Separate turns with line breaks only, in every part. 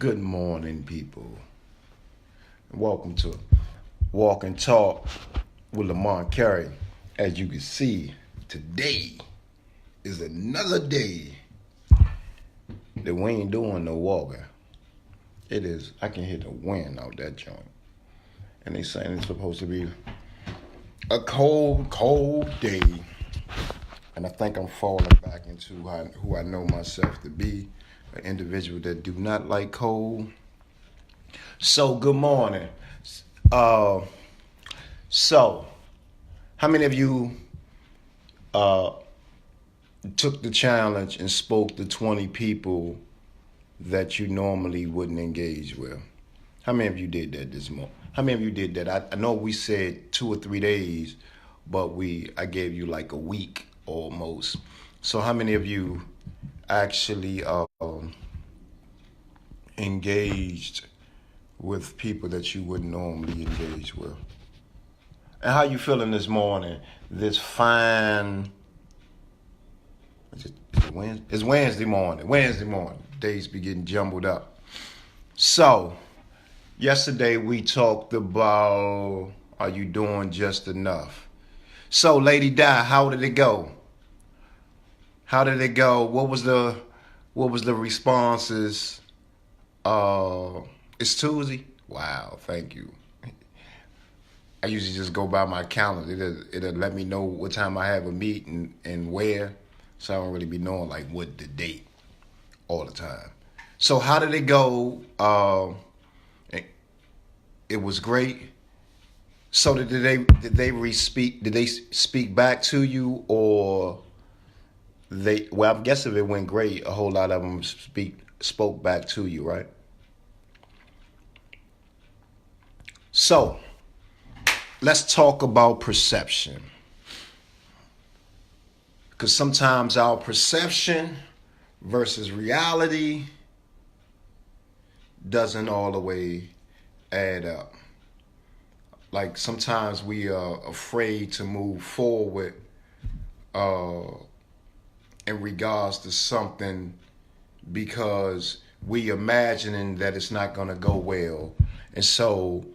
Good morning, people. Welcome to Walk and Talk with Lamont Carey. As you can see, today is another day that we ain't doing no walking. It is, I can hear the wind out that joint. And they saying it's supposed to be a cold day. And I think I'm falling back into who I know myself to be, an individual that do not like cold. So, good morning. So, how many of you took the challenge and spoke to 20 people that you normally wouldn't engage with? How many of you did that this morning? How many of you did that? I know we said 2 or 3 days, but I gave you like a week almost. So how many of you actually engaged with people that you wouldn't normally engage with? And how you feeling this morning? This fine, it's Wednesday morning. Days be getting jumbled up. So, yesterday we talked about, are you doing just enough? So, Lady Di, how did it go? What was the responses? It's Tuesday? Wow, thank you. I usually just go by my calendar. It'll let me know what time I have a meeting and where. So I don't really be knowing like what the date all the time. So how did it go? It was great. So did they speak back to you, or well, I guess if it went great, a whole lot of them spoke back to you, right? So let's talk about perception. Because sometimes our perception versus reality doesn't all the way add up. Like sometimes we are afraid to move forward in regards to something because we imagining that it's not going to go well. And so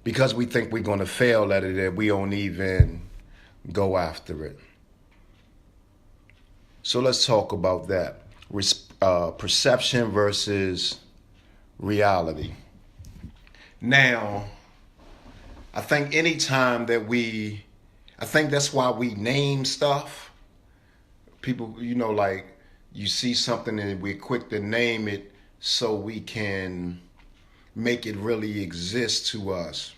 because we think we're going to fail at it, we don't even go after it. So let's talk about that. Perception versus reality. Now, I think anytime that I think that's why we name stuff. People, like you see something and we're quick to name it so we can make it really exist to us.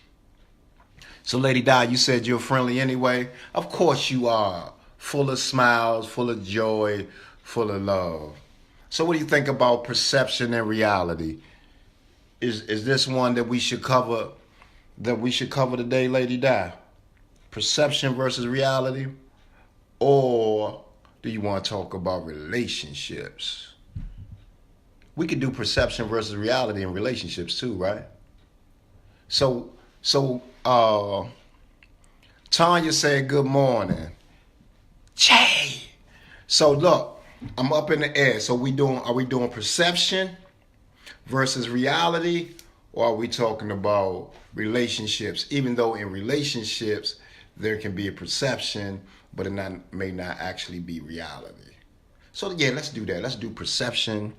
So Lady Di, you said you're friendly anyway. Of course you are. Full of smiles, full of joy, full of love. So what do you think about perception and reality? Is this one that we should cover today, Lady Di? Perception versus reality? Or do you want to talk about relationships? We could do perception versus reality in relationships too, right? So Tanya said good morning. Jay. So look, I'm up in the air. So are we doing perception versus reality, or are we talking about relationships? Even though in relationships there can be a perception, but it may not actually be reality. So yeah, let's do that. Let's do perception.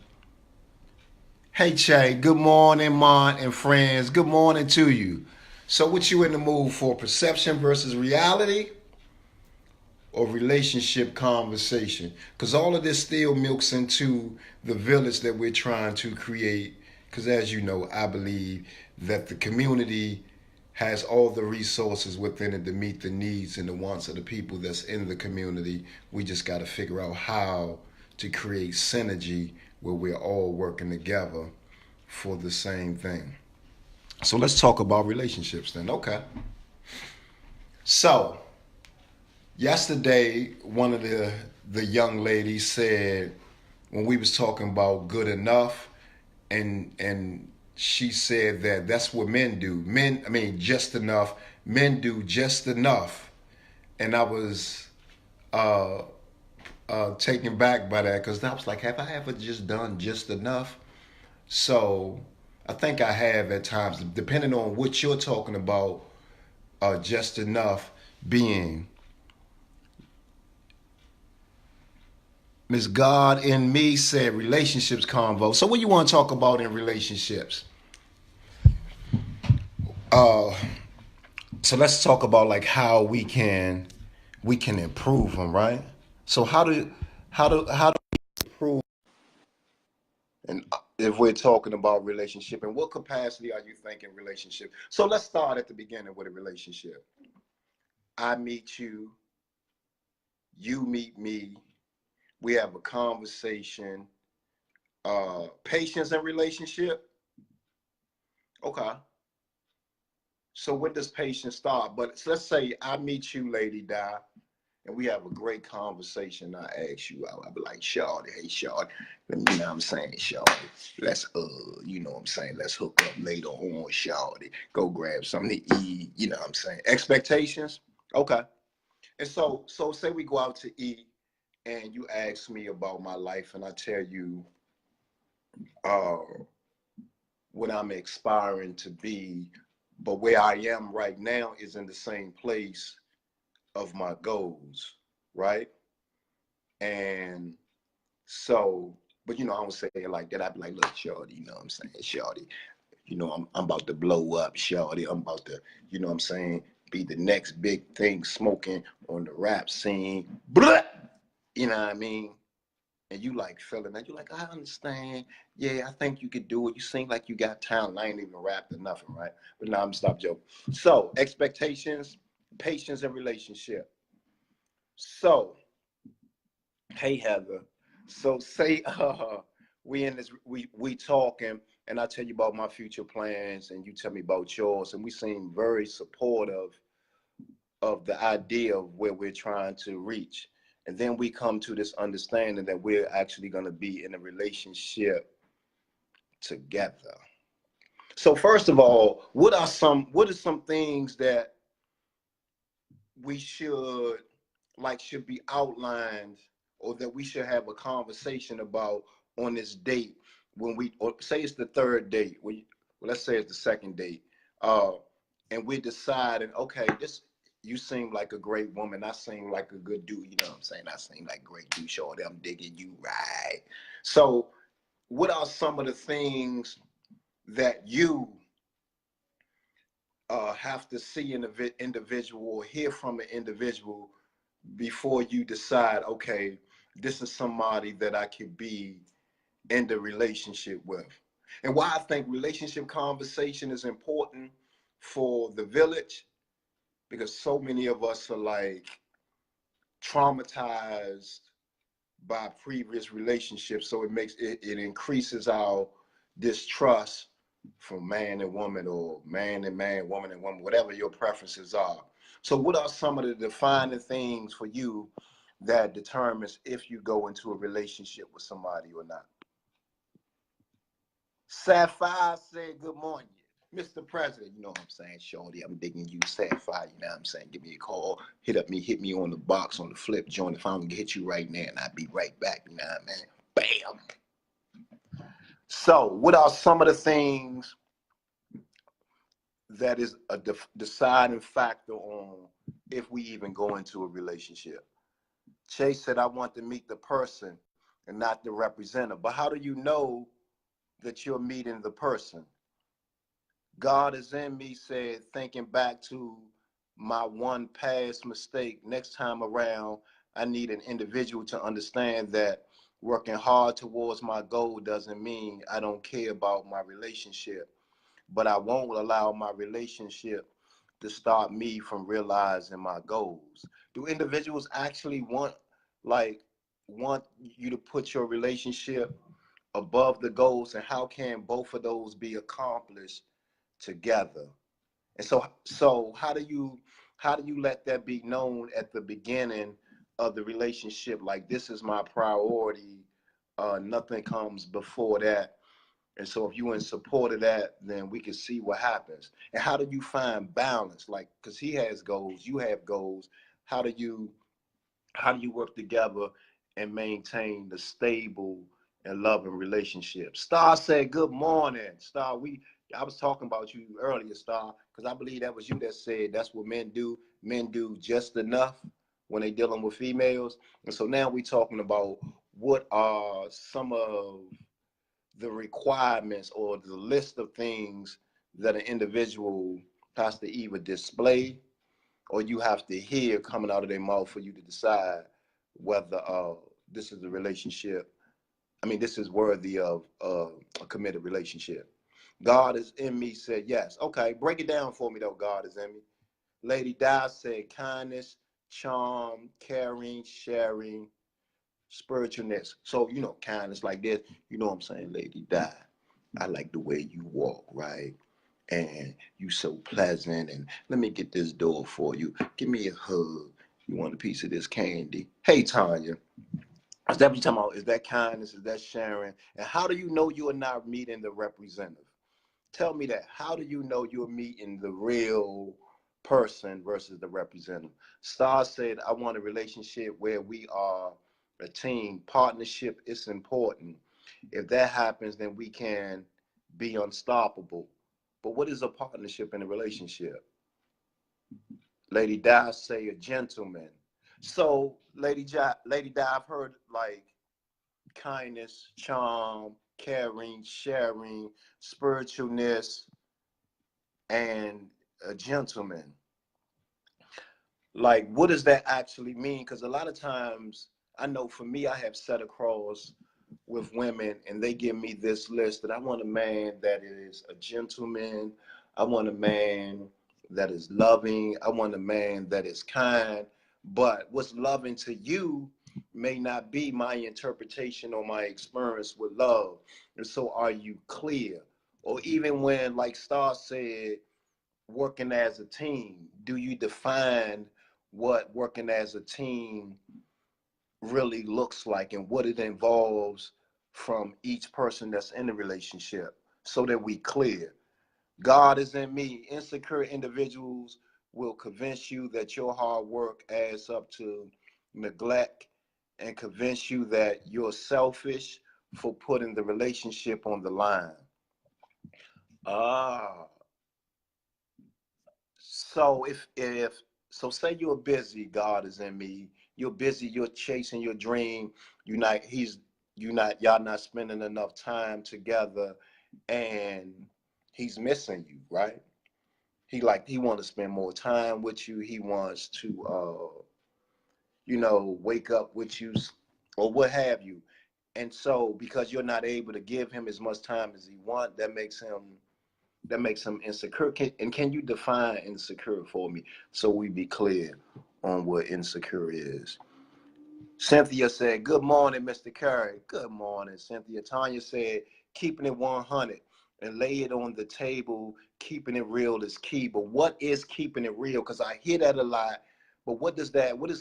Hey Che, good morning, Mont and friends. Good morning to you. So what you in the mood for? Perception versus reality or relationship conversation? Because all of this still milks into the village that we're trying to create. Because as you know, I believe that the community has all the resources within it to meet the needs and the wants of the people that's in the community. We just got to figure out how to create synergy where we're all working together for the same thing. So let's talk about relationships then. Okay. So yesterday, one of the young ladies said, when we was talking about good enough, and she said that's what men do. Just enough. Men do just enough. And I was taken back by that because I was like, have I ever just done just enough? So I think I have at times, depending on what you're talking about, just enough being. Miss God in me said relationships convo. So what you want to talk about in relationships? Uh, so let's talk about like how we can improve them, right? So how do we improve? And if we're talking about relationship, in what capacity are you thinking relationship? So let's start at the beginning with a relationship. I meet you, you meet me, we have a conversation. Patience and relationship. Okay. So when does patience start? But let's say I meet you, Lady Di, and we have a great conversation. I ask you out. I'll be like, Shawty, hey Shawty, you know what I'm saying, Shawty, let's you know what I'm saying, let's hook up later on, Shawty. Go grab something to eat, you know what I'm saying. Expectations? Okay. And so say we go out to eat and you ask me about my life and I tell you uh what I'm aspiring to be, but where I am right now is in the same place of my goals, right? And so, but you know, I don't say it like that. I'd be like, look, Shorty, you know what I'm saying, Shorty, you know, I'm about to blow up, Shorty. I'm about to, you know what I'm saying, be the next big thing smoking on the rap scene. Blah! You know what I mean? And you like feeling that. You're like, I understand. Yeah, I think you could do it. You seem like you got talent. I ain't even rapped or nothing, right? But now I'm stop joking. So expectations, patience, and relationship. So, hey Heather. So say we in this we talking and I tell you about my future plans and you tell me about yours and we seem very supportive of the idea of where we're trying to reach. And then we come to this understanding that we're actually going to be in a relationship together. So first of all, what are some things that we should be outlined or that we should have a conversation about on this date when we or say it's the third date, well, let's say it's the second date, uh, and we're deciding, okay, this you seem like a great woman, I seem like a good dude, you know what I'm saying? I seem like a great dude, shorty, I'm digging you, right? So what are some of the things that you have to see in an individual or hear from an individual before you decide, okay, this is somebody that I could be in the relationship with? And why I think relationship conversation is important for the village, because so many of us are like traumatized by previous relationships. So it increases our distrust from man and woman or man and man, woman and woman, whatever your preferences are. So what are some of the defining things for you that determines if you go into a relationship with somebody or not? Sapphire said, good morning, Mr. President. You know what I'm saying, Shorty, I'm digging you, Sapphire. You know what I'm saying? Give me a call, hit me on the box, on the flip joint. If I'm gonna hit you right now, and I'll be right back. You know what I mean? Bam. So, what are some of the things that is a deciding factor on if we even go into a relationship? Chase said, I want to meet the person and not the representative. But how do you know that you're meeting the person? God is in me said, thinking back to my one past mistake. Next time around, I need an individual to understand that working hard towards my goal doesn't mean I don't care about my relationship, but I won't allow my relationship to stop me from realizing my goals. Do individuals actually like, want you to put your relationship above the goals, and how can both of those be accomplished together? And so how do you let that be known at the beginning of the relationship? Like, this is my priority. Nothing comes before that. And so if you're in support of that, then we can see what happens. And how do you find balance? Like, because he has goals, you have goals. How do you work together and maintain the stable and love and relationships. Star said, good morning. Star, I was talking about you earlier, Star, because I believe that was you that said that's what men do. Men do just enough when they dealing with females. And so now we're talking about what are some of the requirements or the list of things that an individual has to either display or you have to hear coming out of their mouth for you to decide whether this is a relationship. I mean, this is worthy of a committed relationship. God is in me said yes. Okay, break it down for me though. God is in me. Lady Di said kindness, charm, caring, sharing, spiritualness. So, kindness like this, you know what I'm saying, Lady Di. I like the way you walk, right? And you so pleasant. And let me get this door for you. Give me a hug. You want a piece of this candy? Hey, Tanya. Is that what you're talking about? Is that kindness? Is that sharing? And how do you know you are not meeting the representative? Tell me that. How do you know you're meeting the real person versus the representative? Star said, I want a relationship where we are a team. Partnership is important. If that happens, then we can be unstoppable. But what is a partnership in a relationship? Lady Di say a gentleman. So, Lady Di, I've heard like kindness, charm, caring, sharing, spiritualness, and a gentleman. Like, what does that actually mean? Because a lot of times, I know for me, I have sat across with women and they give me this list that I want a man that is a gentleman. I want a man that is loving. I want a man that is kind. But what's loving to you may not be my interpretation or my experience with love. And so are you clear? Or even when, like Star said, working as a team, do you define what working as a team really looks like and what it involves from each person that's in the relationship so that we clear? God is in me. Insecure individuals will convince you that your hard work adds up to neglect and convince you that you're selfish for putting the relationship on the line. Ah, so if so say you're busy, God is in me. You're busy, you're chasing your dream. Y'all not spending enough time together and he's missing you, right? He wants to spend more time with you. He wants to wake up with you or what have you. And so because you're not able to give him as much time as he wants, that makes him insecure. Can you define insecure for me so we be clear on what insecure is? Cynthia said, good morning, Mr. Carey. Good morning, Cynthia. Tanya said, keeping it 100 and lay it on the table. Keeping it real is key. But what is keeping it real? Because I hear that a lot. But what does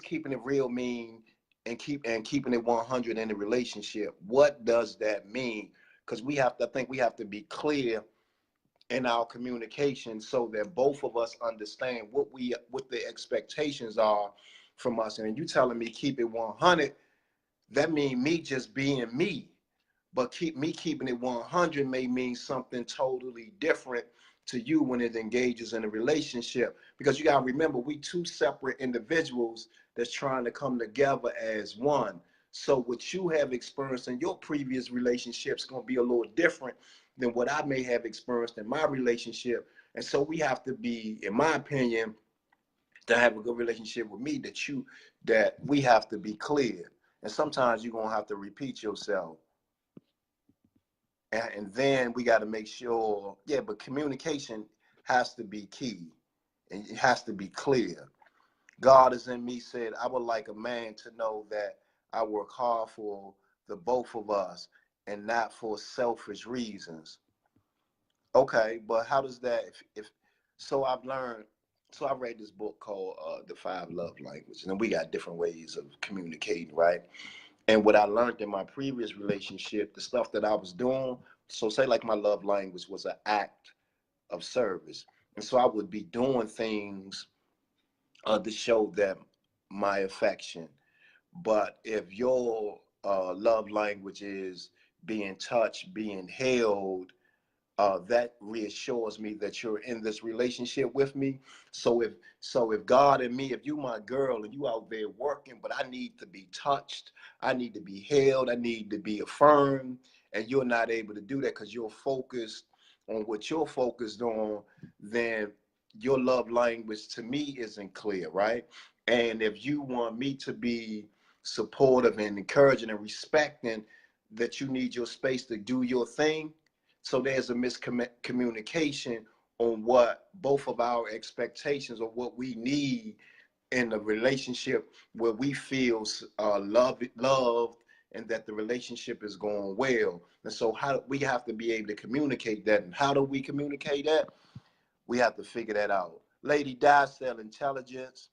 keeping it real mean and keeping it 100 in a relationship? What does that mean? Because I think we have to be clear in our communication so that both of us understand what the expectations are from us. And you telling me keep it 100, that mean me just being me. But keeping it 100 may mean something totally different to you when it engages in a relationship. Because you gotta remember, we two separate individuals that's trying to come together as one. So what you have experienced in your previous relationships is gonna be a little different than what I may have experienced in my relationship. And so we have to be, in my opinion, to have a good relationship with me, that we have to be clear. And sometimes you're gonna have to repeat yourself. And then we got to make sure, yeah, but communication has to be key and it has to be clear. God is in me said, I would like a man to know that I work hard for the both of us and not for selfish reasons. Okay, but how does that, if so I read this book called The Five Love Languages, and we got different ways of communicating, right? And what I learned in my previous relationship, the stuff that I was doing, so say like my love language was an act of service. And so I would be doing things to show them my affection. But if your love language is being touched, being held, that reassures me that you're in this relationship with me. So if God and me, if you my girl and you out there working, but I need to be touched, I need to be held, I need to be affirmed, and you're not able to do that because you're focused on what you're focused on, then your love language to me isn't clear, right? And if you want me to be supportive and encouraging and respecting that you need your space to do your thing, so there's a miscommunication on what both of our expectations or what we need in a relationship where we feel loved and that the relationship is going well. And so how we have to be able to communicate that. And how do we communicate that? We have to figure that out. Lady Di said intelligence,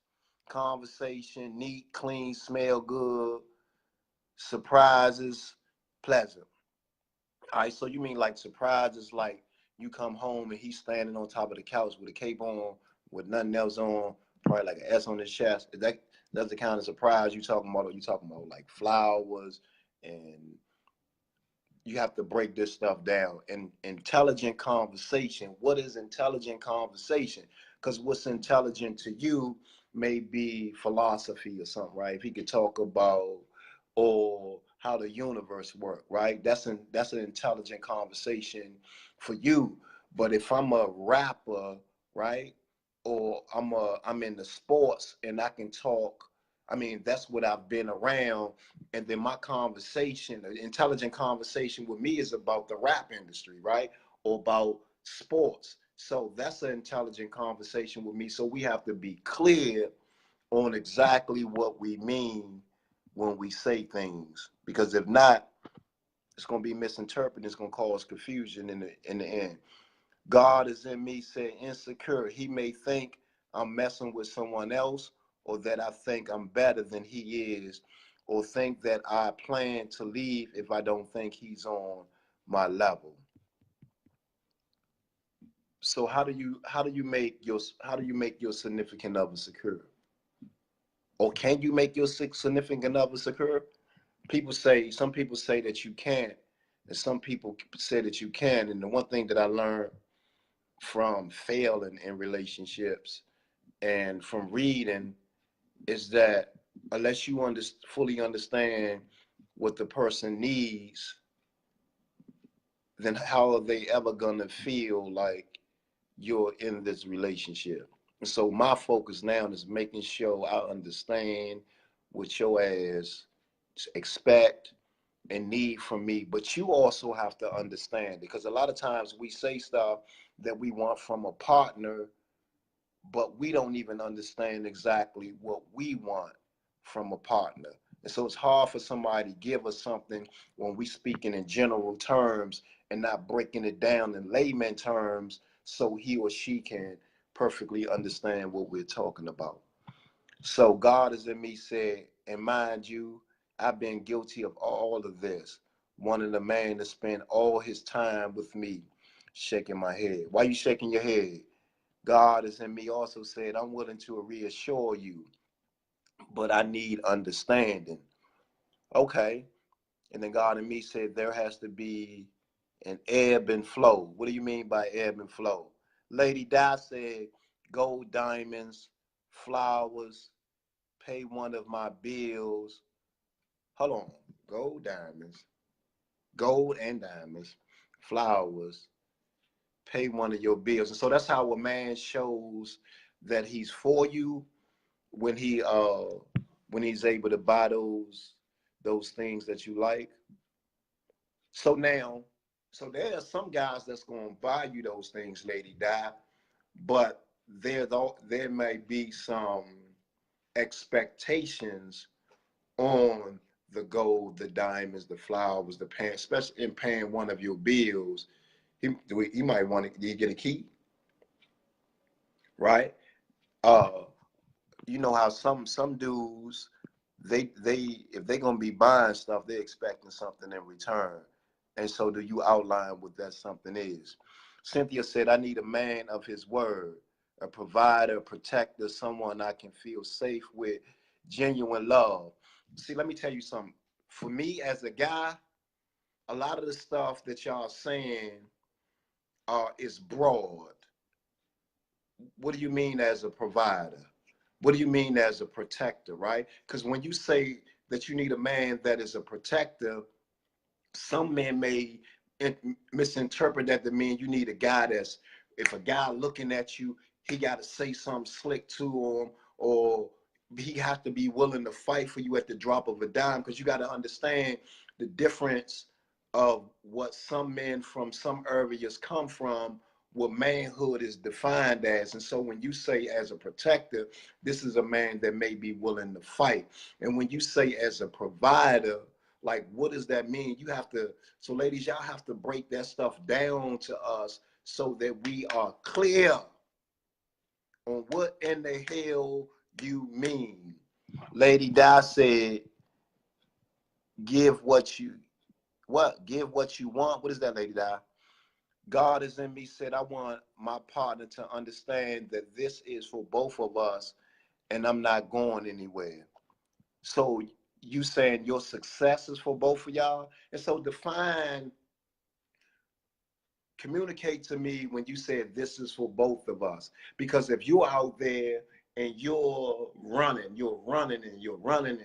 conversation, neat, clean, smell good, surprises, pleasant. All right, so you mean like surprises, like you come home and he's standing on top of the couch with a cape on, with nothing else on, probably like an S on his chest. That's the kind of surprise you talking about? Or you talking about like flowers, and you have to break this stuff down. And intelligent conversation. What is intelligent conversation? Because what's intelligent to you may be philosophy or something, right? If he could talk about or how the universe works, right? That's an intelligent conversation for you. But if I'm a rapper, right, or I'm in the sports and I can talk, I mean, that's what I've been around. And then my conversation, the intelligent conversation with me is about the rap industry, right? Or about sports. So that's an intelligent conversation with me. So we have to be clear on exactly what we mean when we say things. Because if not, it's going to be misinterpreted. It's going to cause confusion in the end. God is in me, said insecure. He may think I'm messing with someone else, or that I think I'm better than he is, or think that I plan to leave if I don't think he's on my level. So how do you make your significant other secure? Or can you make your significant other secure? Some people say that you can't, and some people say that you can. And the one thing that I learned from failing in relationships and from reading is that unless you fully understand what the person needs, then how are they ever gonna feel like you're in this relationship? And so my focus now is making sure I understand what your ass expect and need from me. But you also have to understand, because a lot of times we say stuff that we want from a partner, but we don't even understand exactly what we want from a partner. And so it's hard for somebody to give us something when we speaking in general terms and not breaking it down in layman terms so he or she can perfectly understand what we're talking about. So God is in me said, and mind you, I've been guilty of all of this, wanting a man to spend all his time with me, shaking my head. Why you shaking your head? God is in me also said, I'm willing to reassure you, but I need understanding. Okay. And then God in me said, there has to be an ebb and flow. What do you mean by ebb and flow? Lady Di said, gold, diamonds, flowers, pay one of my bills. Hold on. Gold, diamonds, gold and diamonds, flowers, pay one of your bills. And so that's how a man shows that he's for you when he's able to buy those things that you like. So now, so there are some guys that's gonna buy you those things, Lady Di, but there may be some expectations on the gold, the diamonds, the flowers, the pants, especially in paying one of your bills. He might want to get a key, right? Uh, you know how some dudes, they if they're gonna be buying stuff, they're expecting something in return. And so do you outline what that something is? Cynthia said, I need a man of his word, a provider, a protector, someone I can feel safe with, genuine love. See, let me tell you something. For me as a guy, a lot of the stuff that y'all saying is broad. What do you mean as a provider? What do you mean as a protector, right? Because when you say that you need a man that is a protector, some men may misinterpret that to mean you need a guy that's, if a guy looking at you, he got to say something slick to him, or he has to be willing to fight for you at the drop of a dime. Because you got to understand the difference of what some men from some areas come from, what manhood is defined as. And so when you say as a protector, this is a man that may be willing to fight. And when you say as a provider, like, what does that mean? You have to, so ladies, y'all have to break that stuff down to us so that we are clear on what in the hell you mean. Lady Di said, give what you, what? Give what you want. What is that, Lady Di? God is in me said, I want my partner to understand that this is for both of us and I'm not going anywhere. So you saying your success is for both of y'all? And so define, communicate to me when you said this is for both of us. Because if you're out there and you're running and you're running and you're running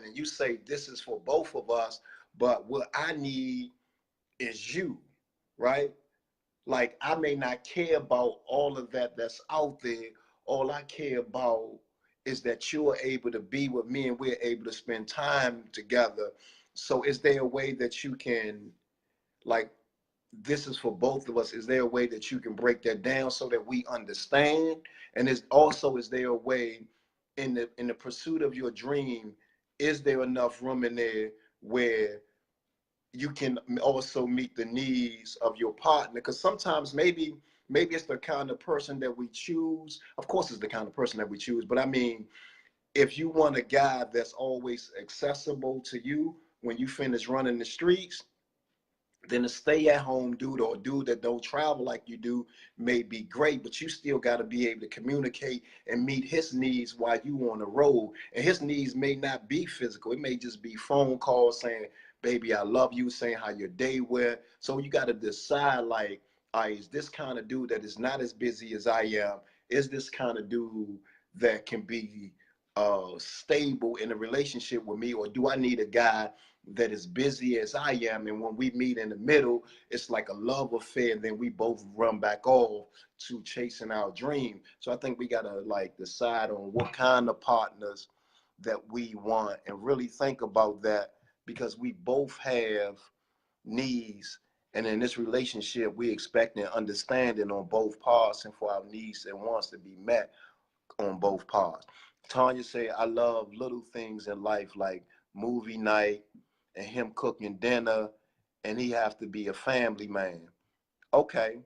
and you say this is for both of us, but what I need is you, right? Like, I may not care about all of that that's out there. All I care about is that you're able to be with me and we're able to spend time together. So is there a way that you can, like, this is for both of us? Is there a way that you can break that down so that we understand? And is there a way in the pursuit of your dream, is there enough room in there where you can also meet the needs of your partner? Because sometimes maybe it's the kind of person that we choose. Of course it's the kind of person that we choose, but I mean, if you want a guy that's always accessible to you when you finish running the streets, then a stay-at-home dude or a dude that don't travel like you do may be great, but you still got to be able to communicate and meet his needs while you on the road. And his needs may not be physical. It may just be phone calls saying, baby, I love you, saying how your day went. So you got to decide, like, all right, is this kind of dude that is not as busy as I am? Is this kind of dude that can be stable in a relationship with me? Or do I need a guy that is busy as I am, and when we meet in the middle, it's like a love affair, and then we both run back off to chasing our dream? So I think we gotta, like, decide on what kind of partners that we want and really think about that, because we both have needs, and in this relationship we expecting understanding on both parts and for our needs and wants to be met on both parts. Tanya said, I love little things in life like movie night and him cooking dinner, and he have to be a family man. Okay,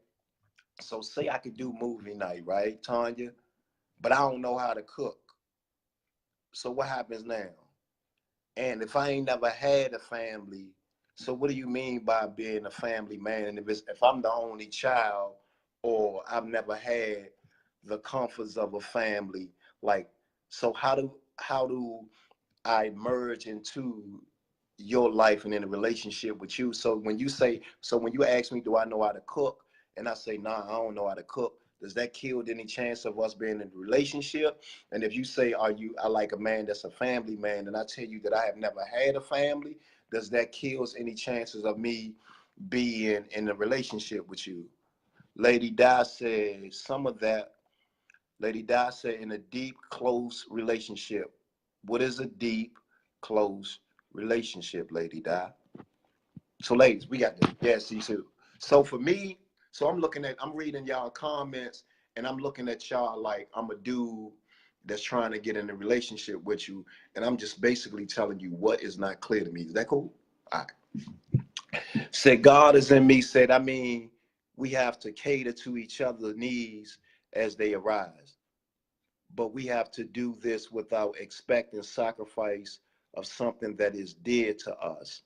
so say I could do movie night, right, Tanya? But I don't know how to cook. So what happens now? And if I ain't never had a family, so what do you mean by being a family man? And if I'm the only child, or I've never had the comforts of a family, like, so how do I merge into your life and in a relationship with you? So when you ask me, do I know how to cook? And I say, nah, I don't know how to cook. Does that kill any chance of us being in a relationship? And if you say, I like a man that's a family man, and I tell you that I have never had a family, does that kills any chances of me being in a relationship with you? Lady Di said some of that. Lady Di said, in a deep, close relationship. What is a deep, close relationship, Lady Di? So, ladies, we got this. Yeah, see too. So for me, so I'm reading y'all comments, and I'm looking at y'all like I'm a dude that's trying to get in a relationship with you, and I'm just basically telling you what is not clear to me. Is that cool? All right. Said God is in me. Said, I mean, we have to cater to each other's needs as they arise, but we have to do this without expecting sacrifice of something that is dear to us.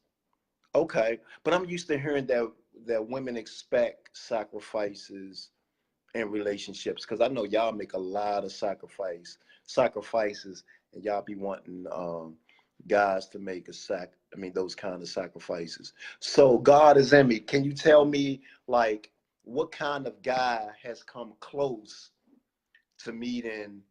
Okay, but I'm used to hearing that women expect sacrifices in relationships, because I know y'all make a lot of sacrifices, and y'all be wanting guys to make those kind of sacrifices. So God is in me. Can you tell me, like, what kind of guy has come close to meeting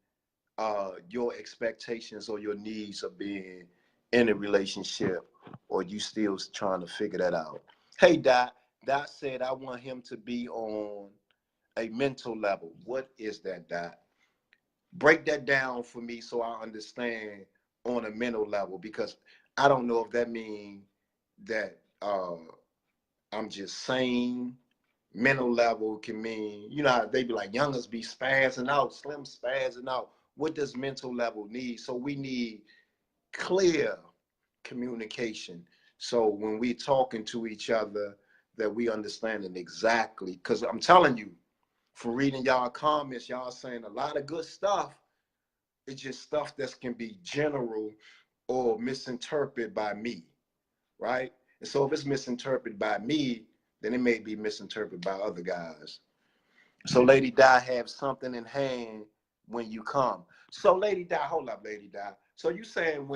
your expectations or your needs of being in a relationship, or you still trying to figure that out? Hey, Dot said I want him to be on a mental level. What is that, Dot? Break that down for me so I understand on a mental level, because I don't know if that means that I'm just sane. Mental level can mean, they be like, youngers be spazzing out, slim spazzing out. What does mental level need? So we need clear communication. So when we talking to each other, that we understanding exactly. Because I'm telling you, from reading y'all comments, y'all saying a lot of good stuff. It's just stuff that can be general or misinterpreted by me, right? And so if it's misinterpreted by me, then it may be misinterpreted by other guys. So Lady Di, have something in hand when you come. So Lady Di, hold up, Lady Di. So you saying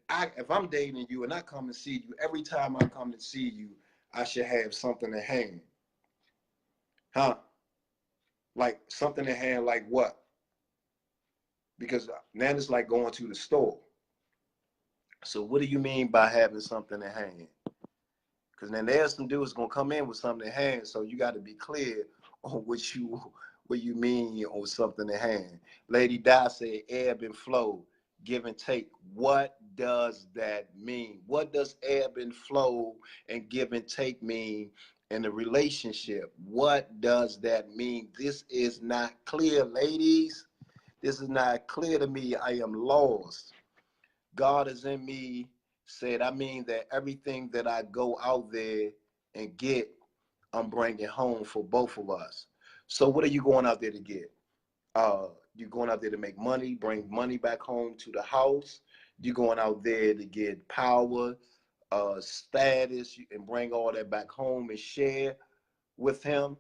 if I'm dating you and I come and see you, every time I come to see you, I should have something in hand, huh? Like something in hand, like what? Because now it's like going to the store. So what do you mean by having something in hand? Because then there's some dudes gonna come in with something in hand, so you got to be clear on what you mean on something in hand. Lady Di said ebb and flow, give and take. What does that mean? What does ebb and flow and give and take mean in a relationship? What does that mean? This is not clear, ladies. This is not clear to me. I am lost. God is in me said, I mean that everything that I go out there and get, I'm bringing home for both of us. So what are you going out there to get? You're going out there to make money, bring money back home to the house. You're going out there to get power, status, and bring all that back home and share with him.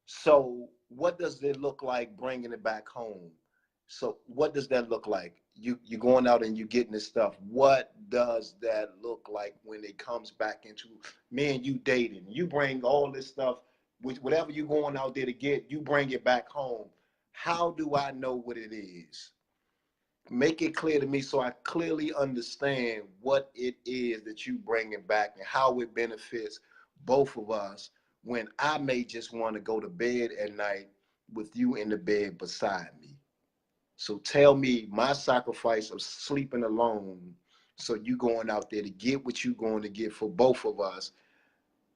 So what does it look like bringing it back home? So what does that look like? You're going out and you're getting this stuff. What does that look like when it comes back into me and you dating? You bring all this stuff, whatever you're going out there to get, you bring it back home. How do I know what it is? Make it clear to me so I clearly understand what it is that you bringing back and how it benefits both of us, when I may just want to go to bed at night with you in the bed beside me. So tell me my sacrifice of sleeping alone, so you going out there to get what you going to get for both of us.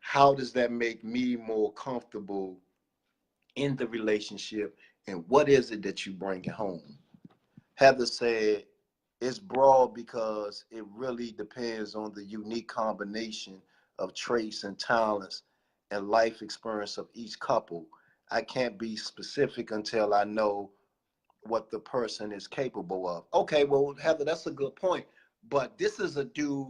How does that make me more comfortable in the relationship? And what is it that you bring home? Heather said, it's broad because it really depends on the unique combination of traits and talents and life experience of each couple. I can't be specific until I know what the person is capable of. Okay, well, Heather, that's a good point. But this is a dude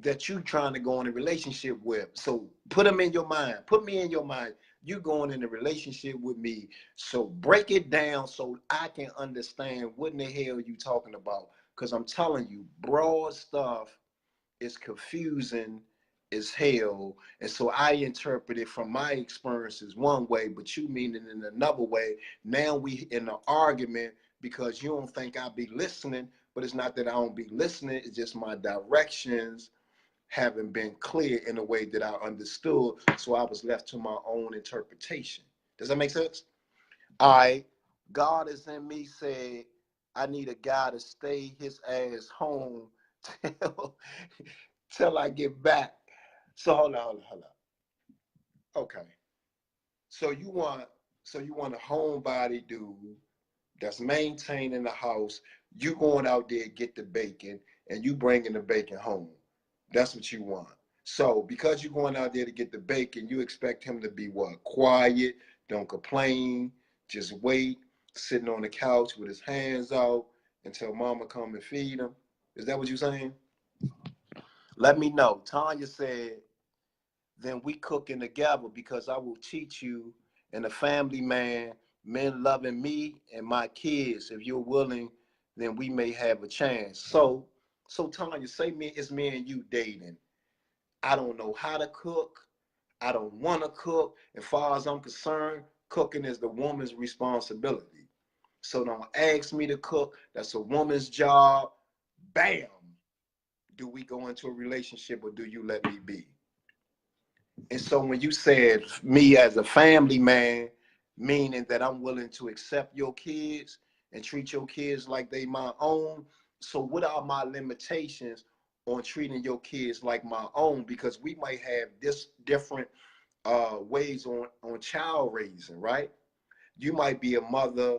that you trying to go in a relationship with. So put him in your mind. Put me in your mind. You going in a relationship with me. So break it down so I can understand what in the hell you talking about. Because I'm telling you, broad stuff is confusing as hell. And so I interpret it from my experiences one way, but you mean it in another way. Now we in an argument because you don't think I be listening, but it's not that I don't be listening. It's just my directions haven't been clear in a way that I understood. So I was left to my own interpretation. Does that make sense? All right. God is in me said, I need a guy to stay his ass home till, till I get back. So hold on. Okay. So you want a homebody dude that's maintaining the house. You going out there get the bacon and you bringing the bacon home. That's what you want. So because you're going out there to get the bacon, you expect him to be what? Quiet, don't complain, just wait, sitting on the couch with his hands out until mama come and feed him. Is that what you're saying? Let me know. Tanya said, then we cooking together because I will teach you and a family man, men loving me and my kids. If you're willing, then we may have a chance. So So Tanya, say it's me and you dating. I don't know how to cook. I don't want to cook. As far as I'm concerned, cooking is the woman's responsibility. So don't ask me to cook. That's a woman's job. Bam. Do we go into a relationship or do you let me be? And so when you said me as a family man, meaning that I'm willing to accept your kids and treat your kids like they my own. So what are my limitations on treating your kids like my own? Because we might have this different ways on child raising, right? You might be a mother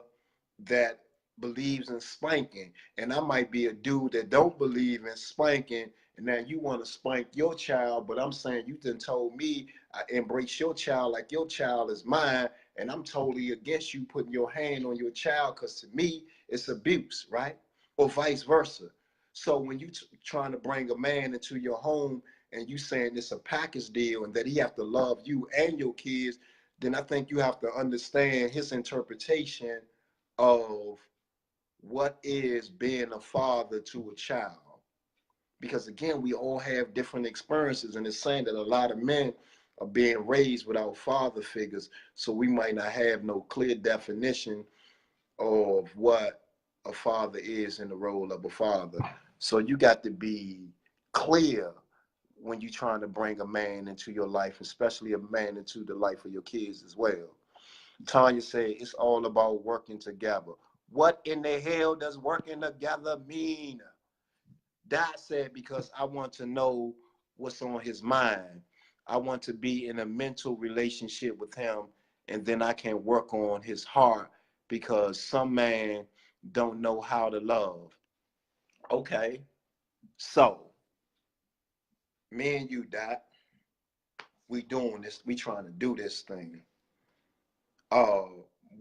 that believes in spanking, and I might be a dude that don't believe in spanking, and now you want to spank your child, but I'm saying you done told me I embrace your child like your child is mine, and I'm totally against you putting your hand on your child, because to me it's abuse, right? Or vice versa. So when you trying to bring a man into your home and you saying it's a package deal and that he have to love you and your kids, then I think you have to understand his interpretation of what is being a father to a child. Because again, we all have different experiences, and it's saying that a lot of men are being raised without father figures, so we might not have no clear definition of what a father is in the role of a father. So you got to be clear when you're trying to bring a man into your life, especially a man into the life of your kids as well. Tanya said it's all about working together. What in the hell does working together mean? Dot said, because I want to know what's on his mind. I want to be in a mental relationship with him, and then I can work on his heart, because some man don't know how to love. Okay, so me and you, Dot, we doing this. We trying to do this thing. Uh,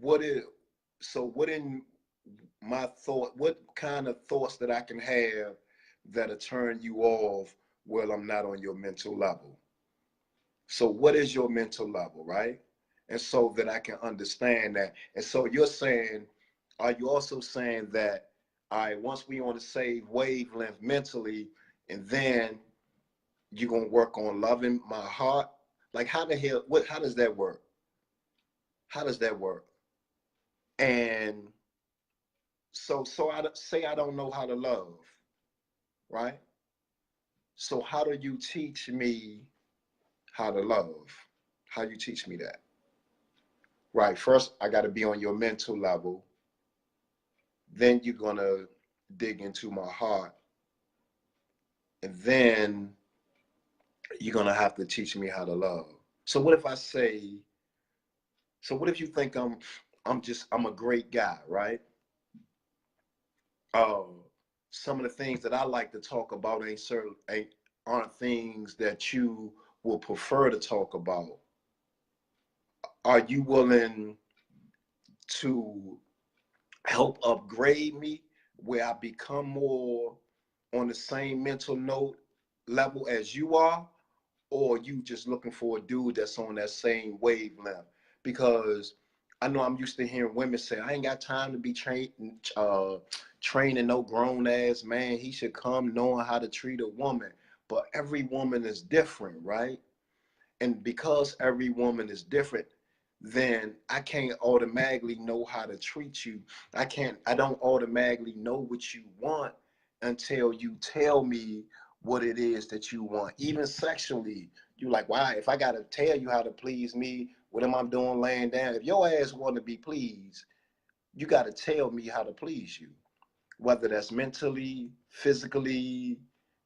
what is so? What in my thought? What kind of thoughts that I can have that'll turn you off while I'm not on your mental level? So what is your mental level, right? And so that I can understand that. And so you're saying, are you also saying that, all right, once we on the same wavelength mentally, and then you're gonna work on loving my heart? Like how the hell, how does that work? How does that work? And so I say I don't know how to love, right? So how do you teach me how to love? How you teach me that? Right. First, I got to be on your mental level. Then you're going to dig into my heart. And then you're going to have to teach me how to love. So what if I say, so what if you think I'm a great guy, right? Uh, some of the things that I like to talk about aren't things that you will prefer to talk about. Are you willing to help upgrade me where I become more on the same mental note level as you are? Or you just looking for a dude that's on that same wavelength? Because I know I'm used to hearing women say, I ain't got time to be training no grown ass man. He should come knowing how to treat a woman. But every woman is different, right? And because every woman is different, then I can't automatically know how to treat you. I don't automatically know what you want until you tell me what it is that you want. Even sexually, you like, why? If I gotta tell you how to please me, what am I doing laying down? If your ass want to be pleased, you gotta tell me how to please you, whether that's mentally, physically,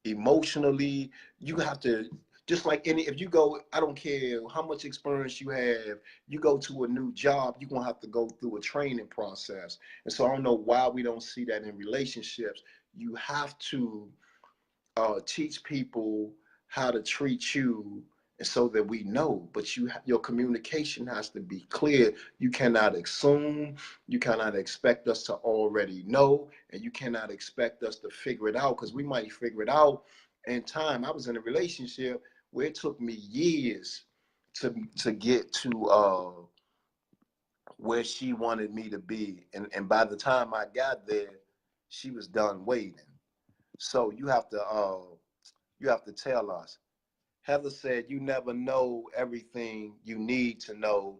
emotionally. You have to, just like any, if you go, I don't care how much experience you have, you go to a new job, you're gonna have to go through a training process. And so I don't know why we don't see that in relationships. You have to teach people how to treat you, and so that we know. But your communication has to be clear. You cannot assume, you cannot expect us to already know, and you cannot expect us to figure it out, because we might figure it out in time. I was in a relationship where it took me years to get to where she wanted me to be, and by the time I got there, she was done waiting. So you have to tell us. Heather said you never know everything you need to know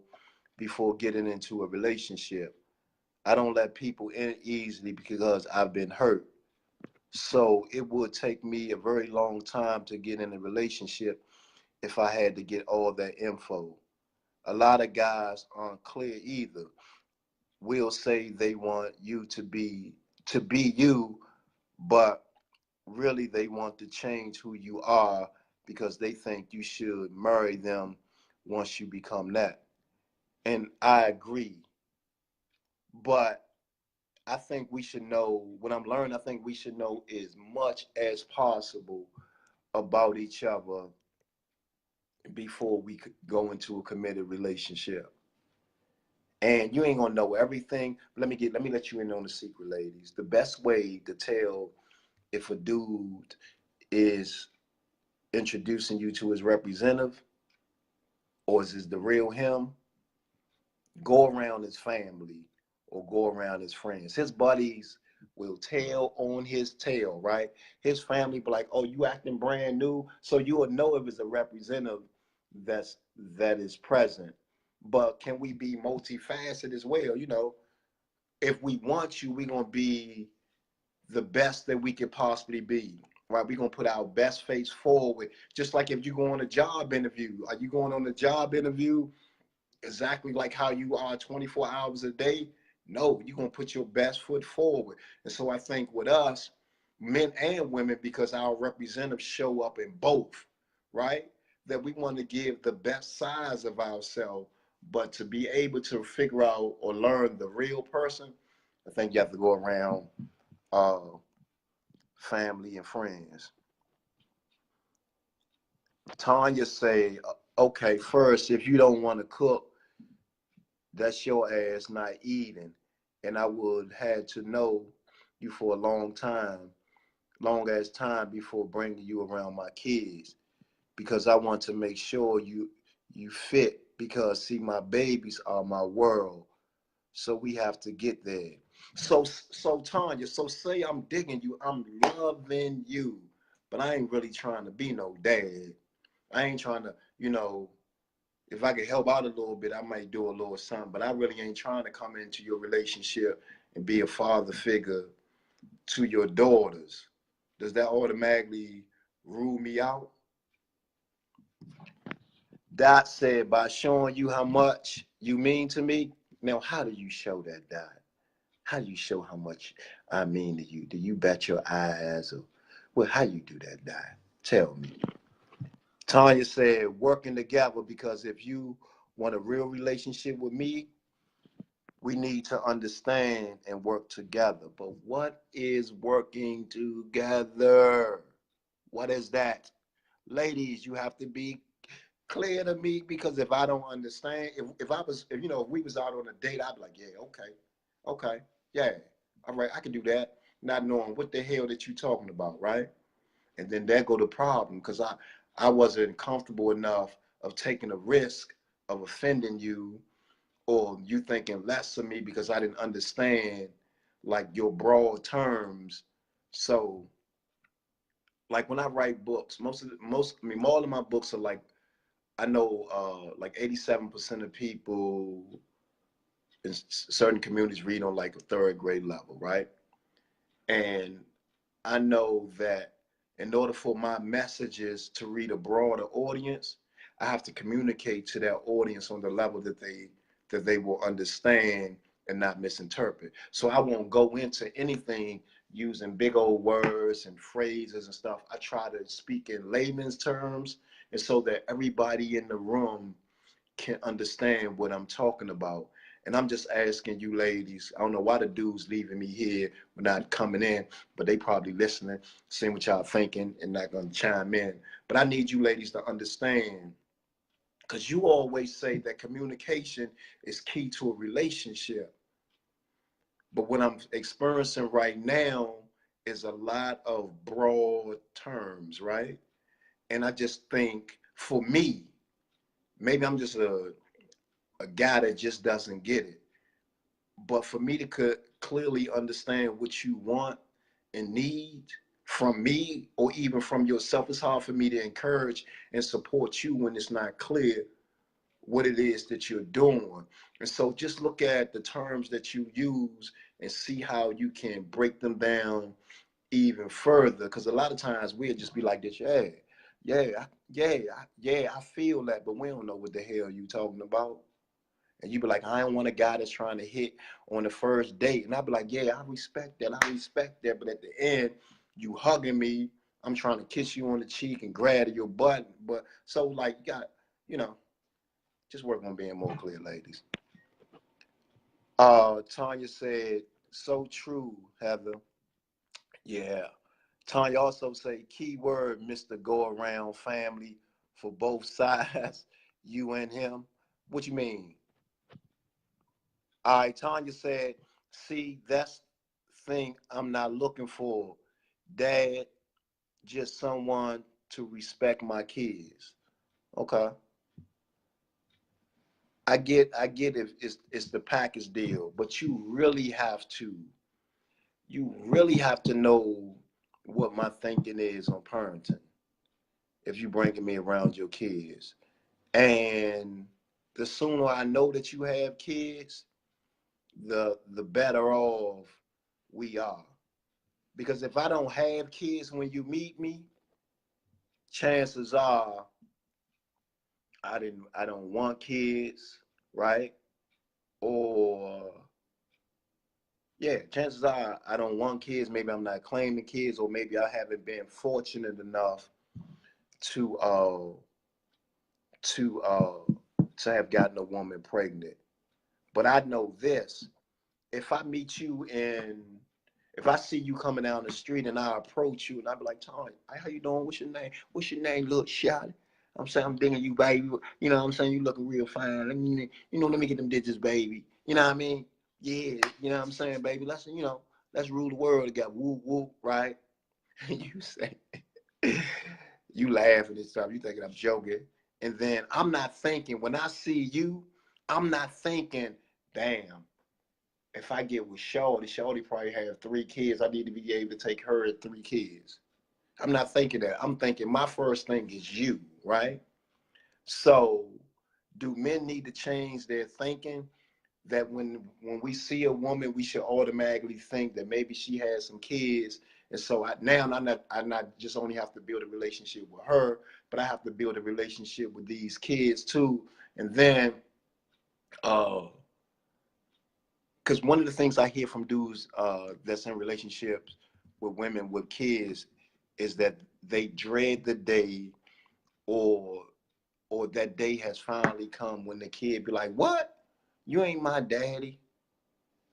before getting into a relationship. I don't let people in easily because I've been hurt. So it would take me a very long time to get in a relationship if I had to get all that info. A lot of guys aren't clear either. Will say they want you to be you, but really they want to change who you are because they think you should marry them once you become that. And I agree, but I think we should know what I'm learning. I think we should know as much as possible about each other before we could go into a committed relationship. And you ain't gonna know everything. Let me let you in on the secret, ladies. The best way to tell if a dude is introducing you to his representative or is this the real him, go around his family or go around his friends. His buddies will tell on his tail, right? His family be like, "Oh, you acting brand new," so you will know if it's a representative that is present. But can we be multifaceted as well? You know, if we want you, we're gonna be the best that we could possibly be. Right, we're gonna put our best face forward. Just like if you go on a job interview, are you going on a job interview exactly like how you are 24 hours a day? No, you're going to put your best foot forward. And so I think with us, men and women, because our representatives show up in both, right? That we want to give the best size of ourselves, but to be able to figure out or learn the real person, I think you have to go around uh, family and friends. Tanya say, okay, first, if you don't want to cook, that's your ass not eating. And I would had to know you for a long as time before bringing you around my kids because I want to make sure you fit because see my babies are my world. So we have to get there. So Tanya, so say I'm digging you, I'm loving you, but I ain't really trying to be no dad. I ain't trying to, if I could help out a little bit, I might do a little something. But I really ain't trying to come into your relationship and be a father figure to your daughters. Does that automatically rule me out? Dot said, by showing you how much you mean to me. Now, how do you show that, Dot? How do you show how much I mean to you? Do you bet your eyes? Or, well, how you do that, Dot? Tell me. Tanya said, working together because if you want a real relationship with me, we need to understand and work together. But what is working together? What is that? Ladies, you have to be clear to me because if I don't understand, if I was, if we was out on a date, I'd be like, yeah, okay, yeah, all right, I can do that, not knowing what the hell that you talking about, right? And then there go the problem because I wasn't comfortable enough of taking a risk of offending you or you thinking less of me because I didn't understand like your broad terms. So like when I write books, all of my books are like I know like 87% of people in certain communities read on like a third grade level, right? And I know that in order for my messages to reach a broader audience, I have to communicate to that audience on the level that they will understand and not misinterpret. So I won't go into anything using big old words and phrases and stuff. I try to speak in layman's terms and so that everybody in the room can understand what I'm talking about. And I'm just asking you ladies, I don't know why the dudes leaving me here, but not coming in, but they probably listening, seeing what y'all thinking and not gonna chime in. But I need you ladies to understand, because you always say that communication is key to a relationship. But what I'm experiencing right now is a lot of broad terms, right? And I just think for me, maybe I'm just a guy that just doesn't get it. But for me to clearly understand what you want and need, from me or even from yourself. It's hard for me to encourage and support you when it's not clear what it is that you're doing. And so just look at the terms that you use and see how you can break them down even further. Because a lot of times we'll just be like this, yeah, I feel that, but we don't know what the hell you talking about. And you be like, I don't want a guy that's trying to hit on the first date. And I'll be like, yeah, I respect that. I respect that. But at the end, you hugging me. I'm trying to kiss you on the cheek and grab your butt. But so like you got, you know, just work on being more clear, ladies. Tanya said, so true, Heather. Yeah. Tanya also say, keyword, Mr. Go Around family for both sides, you and him. What you mean? All right, Tanya said, see, that's the thing I'm not looking for. Dad, just someone to respect my kids. Okay. I get if it's the package deal, but you really have to know what my thinking is on parenting if you bringing me around your kids. And the sooner I know that you have kids, the better off we are. Because if I don't have kids when you meet me, chances are I don't want kids, right? Or yeah, chances are I don't want kids. Maybe I'm not claiming kids, or maybe I haven't been fortunate enough to uh to uh to have gotten a woman pregnant. But I know this: if I meet you in, if I see you coming down the street and I approach you and I be like, Tony, how you doing? What's your name? What's your name, little shot? I'm saying I'm digging you, baby. You know what I'm saying? You looking real fine. Let me get them digits, baby. You know what I mean? Yeah, you know what I'm saying, baby. Let's rule the world together. Whoop, whoop, right? You say, you laughing and stuff. You thinking I'm joking. And then I'm not thinking, when I see you, I'm not thinking, damn, if I get with Shorty probably have 3 kids. I need to be able to take her at 3 kids. I'm not thinking that. I'm thinking my first thing is you, right? So do men need to change their thinking that when we see a woman, we should automatically think that maybe she has some kids. And so I not just only have to build a relationship with her, but I have to build a relationship with these kids too. And then uh because one of the things I hear from dudes that's in relationships with women with kids is that they dread the day or that day has finally come when the kid be like, what? You ain't my daddy.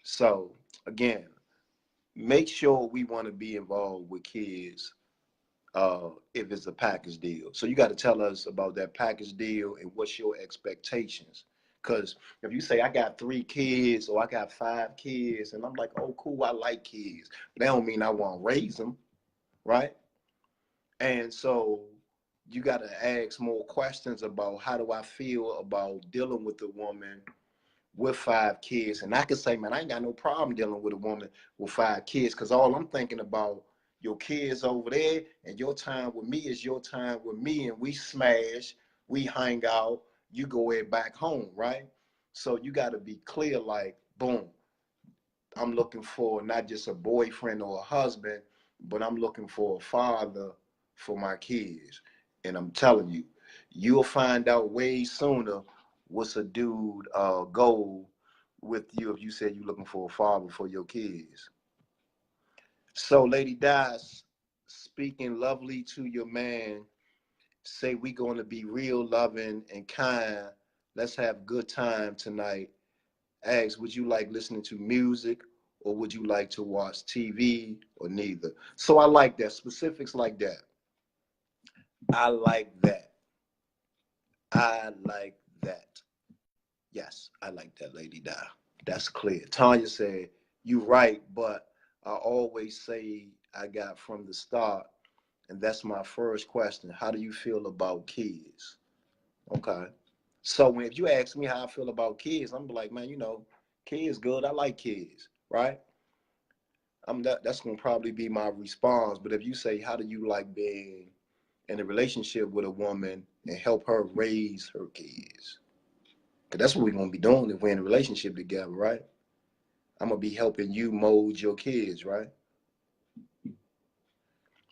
So again, make sure we want to be involved with kids if it's a package deal. So you got to tell us about that package deal and what's your expectations. Because if you say I got 3 kids or I got 5 kids, and I'm like, oh, cool, I like kids, but that don't mean I want to raise them, right? And so you got to ask more questions about how do I feel about dealing with a woman with 5 kids. And I could say, man, I ain't got no problem dealing with a woman with 5 kids because all I'm thinking about your kids over there and your time with me is your time with me, and we smash, we hang out, you go way back home, right? So you got to be clear, like, boom, I'm looking for not just a boyfriend or a husband, but I'm looking for a father for my kids. And I'm telling you, you'll find out way sooner what's a dude goal with you if you said you're looking for a father for your kids. So, Lady Dice, speaking lovely to your man, say we going to be real loving and kind. Let's have good time tonight. Ask, would you like listening to music or would you like to watch TV or neither? So I like that. Specifics like that. I like that. I like that. Yes, I like that, Lady Di. That's clear. Tanya said, you right, but I always say I got from the start, and that's my first question. How do you feel about kids? Okay. So when if you ask me how I feel about kids, I'm like, man, kids good. I like kids, right? That's gonna probably be my response. But if you say, how do you like being in a relationship with a woman and help her raise her kids? Because that's what we're gonna be doing if we're in a relationship together, right? I'm gonna be helping you mold your kids, right?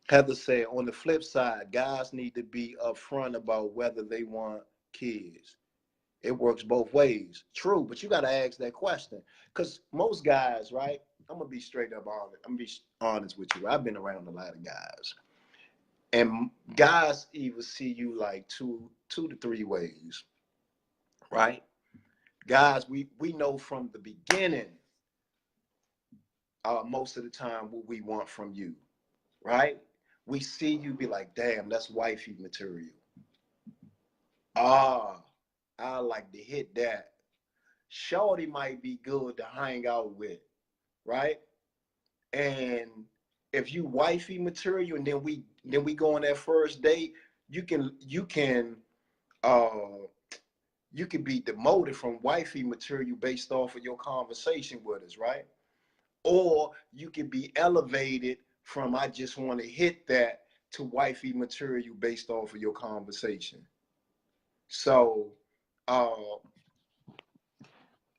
Heather said, on the flip side, guys need to be upfront about whether they want kids. It works both ways. True, but you got to ask that question. Because most guys, right? I'm going to be straight up honest. I'm going to be honest with you. I've been around a lot of guys. And guys either see you like two to three ways, right? Guys, we know from the beginning, most of the time, what we want from you, right? We see you be like, damn, that's wifey material. Ah, I like to hit that. Shorty might be good to hang out with, right? And if you wifey material, and then we go on that first date, uh you can be demoted from wifey material based off of your conversation with us, right? Or you can be elevated from I just want to hit that to wifey material based off of your conversation. So uh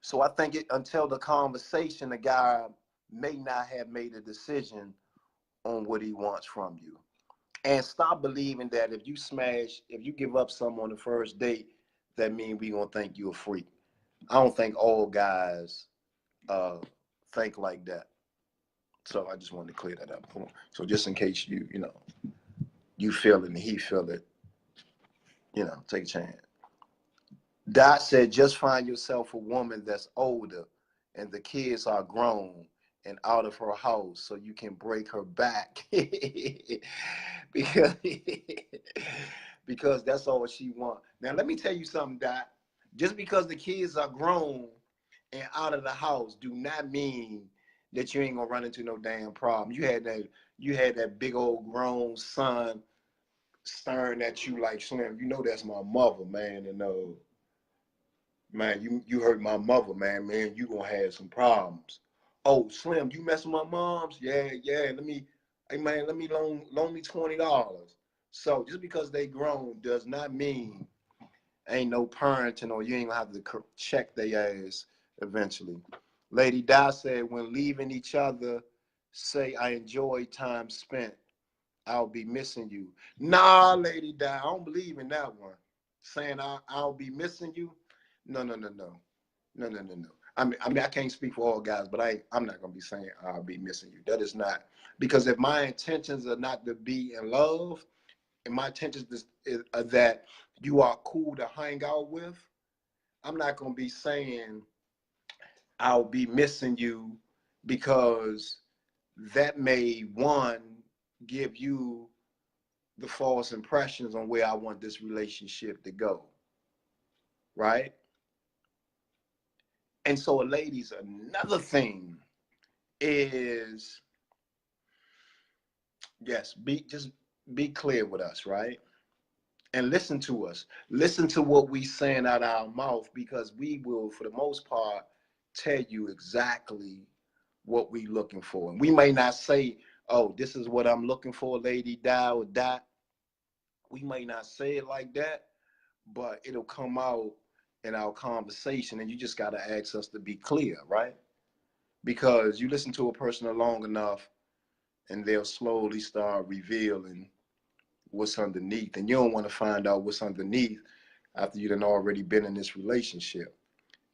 so I think until the conversation, the guy may not have made a decision on what he wants from you. And stop believing that if you give up some on the first date, that means we gonna think you a freak. I don't think all guys uh, think like that. So I just wanted to clear that up. So just in case you feel it and he feel it, take a chance. Dot said, just find yourself a woman that's older and the kids are grown and out of her house so you can break her back. because, because that's all she wants. Now, let me tell you something, Dot. Just because the kids are grown and out of the house do not mean that you ain't gonna run into no damn problem. You had that big old grown son staring at you like, Slim, that's my mother, man, and man, you hurt my mother, man, you gonna have some problems. Oh, Slim, you mess with my moms? Yeah, yeah. Hey man, let me loan me $20. So just because they grown does not mean ain't no parenting or you ain't gonna have to check their ass eventually. Lady Di said, when leaving each other, say I enjoy time spent. I'll be missing you. Nah, Lady Di, I don't believe in that one. Saying I'll be missing you. No, no, no, no. No, no, no, no. I mean, I can't speak for all guys, but I'm not gonna be saying I'll be missing you. That is not, because if my intentions are not to be in love, and my intentions are that you are cool to hang out with, I'm not gonna be saying I'll be missing you, because that may, one, give you the false impressions on where I want this relationship to go, right? And so, ladies, another thing is, yes, just be clear with us, right? And listen to us. Listen to what we saying out our mouth, because we will, for the most part, tell you exactly what we looking for. And we may not say, oh, this is what I'm looking for, Lady Di or Dot. We may not say it like that, but it'll come out in our conversation, and you just got to ask us to be clear, right? Because you listen to a person long enough and they'll slowly start revealing what's underneath, and you don't want to find out what's underneath after you've already been in this relationship.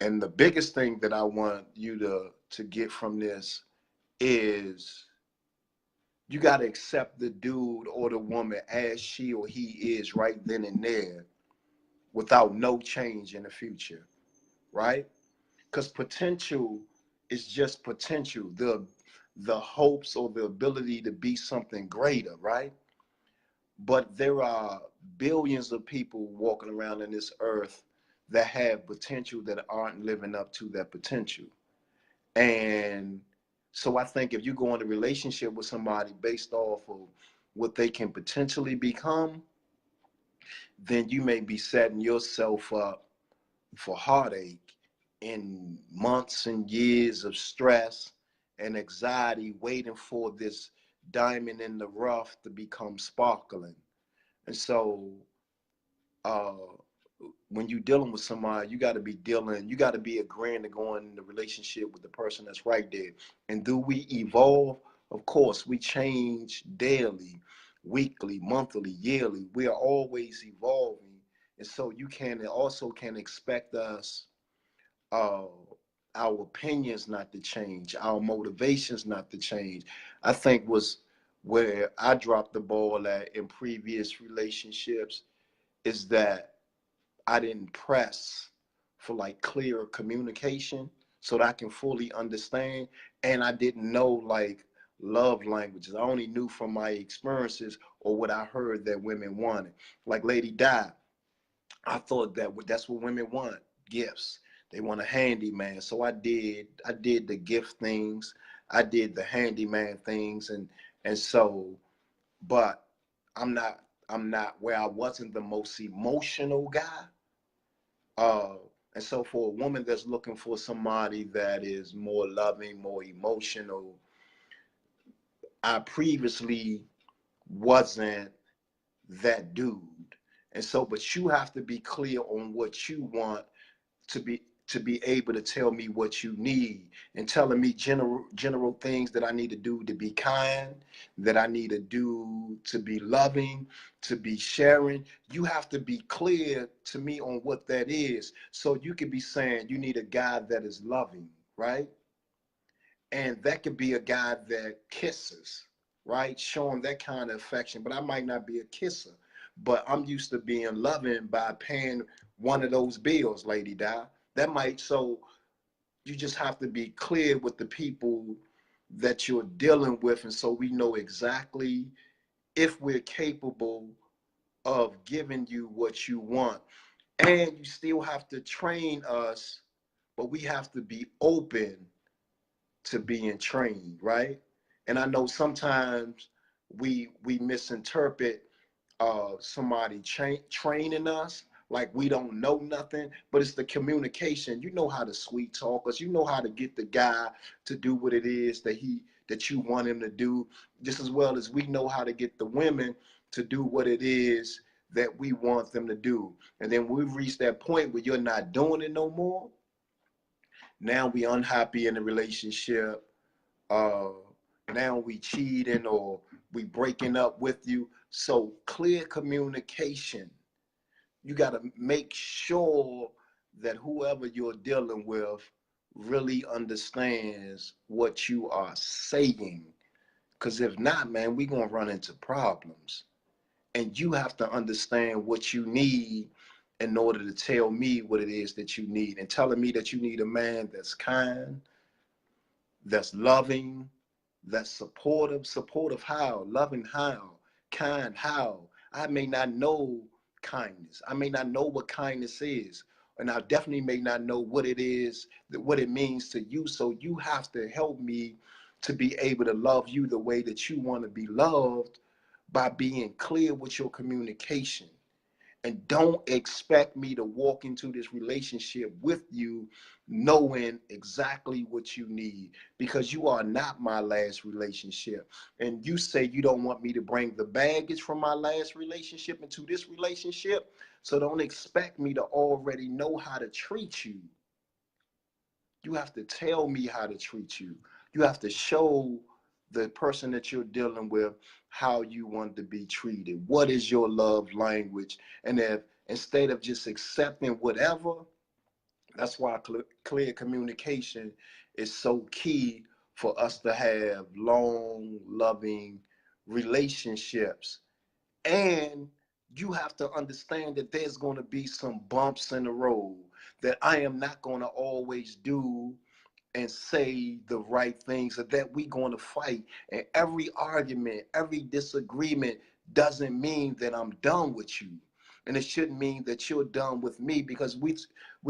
And the biggest thing that I want you to get from this is you got to accept the dude or the woman as she or he is right then and there, without no change in the future, right? Because potential is just potential. The hopes or the ability to be something greater, right? But there are billions of people walking around in this earth that have potential that aren't living up to that potential. And so I think if you go in a relationship with somebody based off of what they can potentially become, then you may be setting yourself up for heartache in months and years of stress and anxiety, waiting for this diamond in the rough to become sparkling. And so, uh, when you're dealing with somebody, you got to be agreeing to go in the relationship with the person that's right there. And do we evolve? Of course, we change daily, weekly, monthly, yearly. We are always evolving. And so you can also can expect us, uh, our opinions not to change, our motivations not to change. I think was where I dropped the ball at in previous relationships is that I didn't press for like clear communication so that I can fully understand. And I didn't know like love languages. I only knew from my experiences or what I heard that women wanted. Like Lady Di, I thought that that's what women want, gifts. They want a handyman. So I did the gift things. I did the handyman things and so but I'm not I'm not where I wasn't the most emotional guy. Uh, and so for a woman that's looking for somebody that is more loving, more emotional, I previously wasn't that dude. And so, but you have to be clear on what you want to be able to tell me what you need and telling me general things that I need to do to be kind, that I need to do to be loving, to be sharing. You have to be clear to me on what that is. So you could be saying you need a guy that is loving, right? And that could be a guy that kisses, right? Showing that kind of affection. But I might not be a kisser. But I'm used to being loving by paying one of those bills, Lady Di. That might, so you just have to be clear with the people that you're dealing with. And so we know exactly if we're capable of giving you what you want. And you still have to train us, but we have to be open to being trained, right? And I know sometimes we misinterpret somebody training us like we don't know nothing, but it's the communication. You know how to sweet talk us. You know how to get the guy to do what it is that you want him to do, just as well as we know how to get the women to do what it is that we want them to do. And then we've reached that point where you're not doing it no more. Now we unhappy in the relationship. uh Now we cheating or we breaking up with you. So clear communication. You got to make sure that whoever you're dealing with really understands what you are saying, because if not, man, we're going to run into problems. And you have to understand what you need in order to tell me what it is that you need. And telling me that you need a man that's kind, that's loving, that's supportive. Supportive how? Loving how? Kind how? I may not know kindness. I may not know what kindness is. And I definitely may not know what it is, what it means to you. So you have to help me to be able to love you the way that you want to be loved by being clear with your communication. And don't expect me to walk into this relationship with you knowing exactly what you need, because you are not my last relationship. And you say you don't want me to bring the baggage from my last relationship into this relationship. So don't expect me to already know how to treat you. You have to tell me how to treat you. You have to show the person that you're dealing with how you want to be treated. What is your love language? And if instead of just accepting whatever, that's why clear communication is so key for us to have long, loving relationships. And you have to understand that there's going to be some bumps in the road, that I am not going to always do and say the right things, or that we going to fight. And every argument, every disagreement doesn't mean that I'm done with you. And it shouldn't mean that you're done with me, because we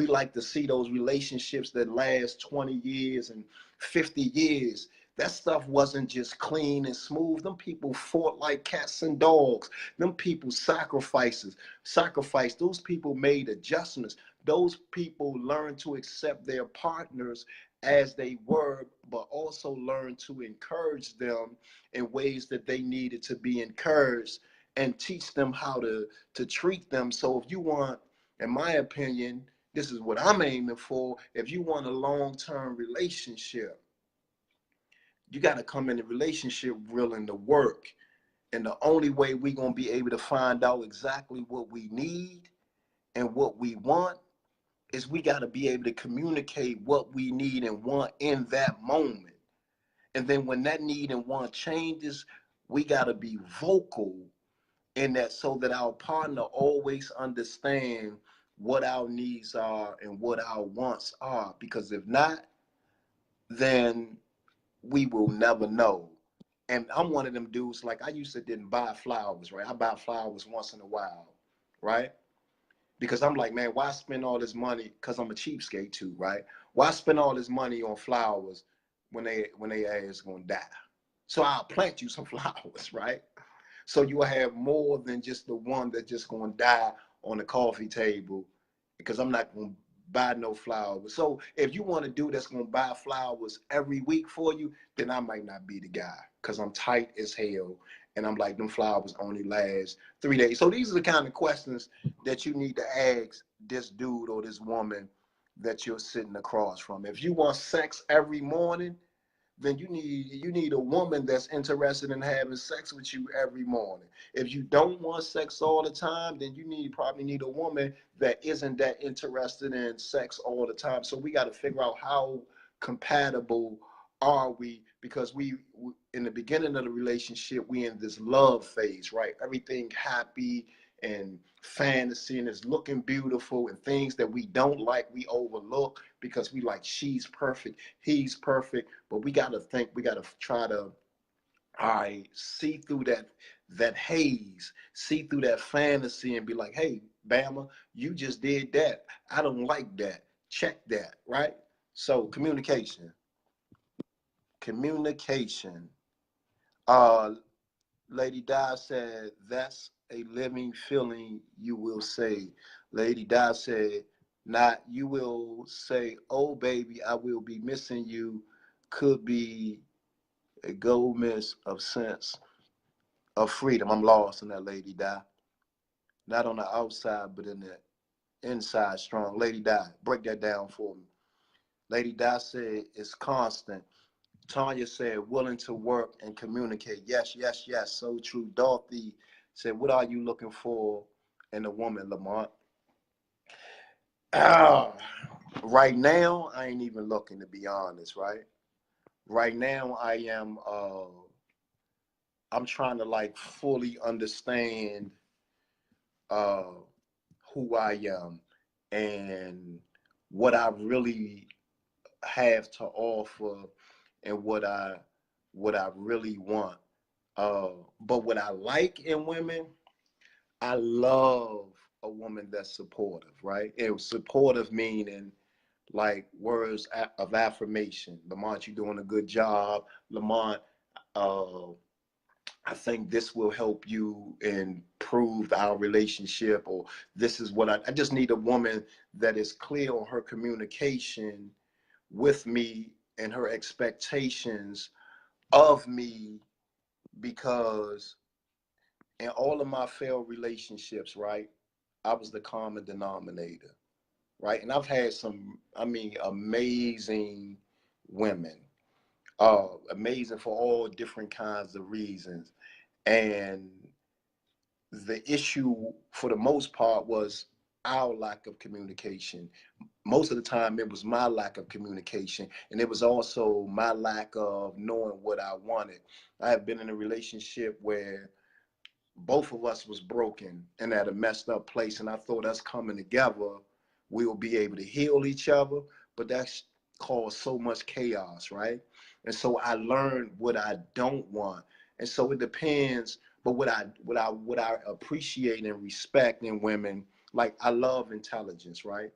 like to see those relationships that last 20 years and 50 years. That stuff wasn't just clean and smooth. Them people fought like cats and dogs. Them people sacrificed. Those people made adjustments. Those people learned to accept their partners as they were, but also learn to encourage them in ways that they needed to be encouraged, and teach them how to treat them. So if you want, in my opinion, this is what I'm aiming for. If you want a long-term relationship, you got to come in the relationship willing to work. And the only way we're going to be able to find out exactly what we need and what we want is we got to be able to communicate what we need and want in that moment. And then when that need and want changes, we got to be vocal in that, so that our partner always understand what our needs are and what our wants are. Because if not, then we will never know. And I'm one of them dudes, like I used to didn't buy flowers, right? I buy flowers once in a while, right? Because I'm like, man, why spend all this money? Because I'm a cheapskate too, right? Why spend all this money on flowers when they ass gonna die? So I'll plant you some flowers, right? So you'll have more than just the one that's just gonna die on the coffee table, because I'm not gonna buy no flowers. So if you want a dude that's gonna buy flowers every week for you, then I might not be the guy, because I'm tight as hell. And I'm like, them flowers only last 3 days. So these are the kind of questions that you need to ask this dude or this woman that you're sitting across from. If you want sex every morning, then you need a woman that's interested in having sex with you every morning. If you don't want sex all the time, then probably need a woman that isn't that interested in sex all the time. So we got to figure out how compatible are we, because we in the beginning of the relationship, we in this love phase, right? Everything happy and fantasy, and it's looking beautiful, and things that we don't like we overlook because we like, she's perfect, he's perfect. But we got to think, we got to try to, all right, see through that haze, see through that fantasy, and be like, hey, Bama, you just did that, I don't like that, check that, right? So communication. uh Lady Di said, that's a living feeling, you will say. Lady Di said, not you will say, oh baby, I will be missing you. Could be a gold miss of sense of freedom. I'm lost in that, Lady Di. Not on the outside, but in the inside strong. Lady Di, break that down for me. Lady Di said, it's constant. Tanya said, willing to work and communicate. Yes, yes, yes. So true. Dorothy said, what are you looking for in a woman, Lamont? Ah, right now, I ain't even looking, to be honest, right? Right now, I'm trying to like fully understand uh, who I am and what I really have to offer, and what I really want. But what I like in women, I love a woman that's supportive, right? And supportive meaning like words of affirmation. Lamont, you're doing a good job. Lamont, uh, I think this will help you improve our relationship, or this is what I just need a woman that is clear on her communication with me and her expectations of me, because in all of my failed relationships, right, I was the common denominator, right? And I've had some, I mean, amazing women, amazing for all different kinds of reasons. And the issue, for the most part, was our lack of communication. Most of the time, it was my lack of communication, and it was also my lack of knowing what I wanted. I have been in a relationship where both of us was broken and at a messed up place, and I thought us coming together we'll be able to heal each other, but that's caused so much chaos, right? And so I learned what I don't want. And so it depends. But what I appreciate and respect in women, like I love intelligence, right?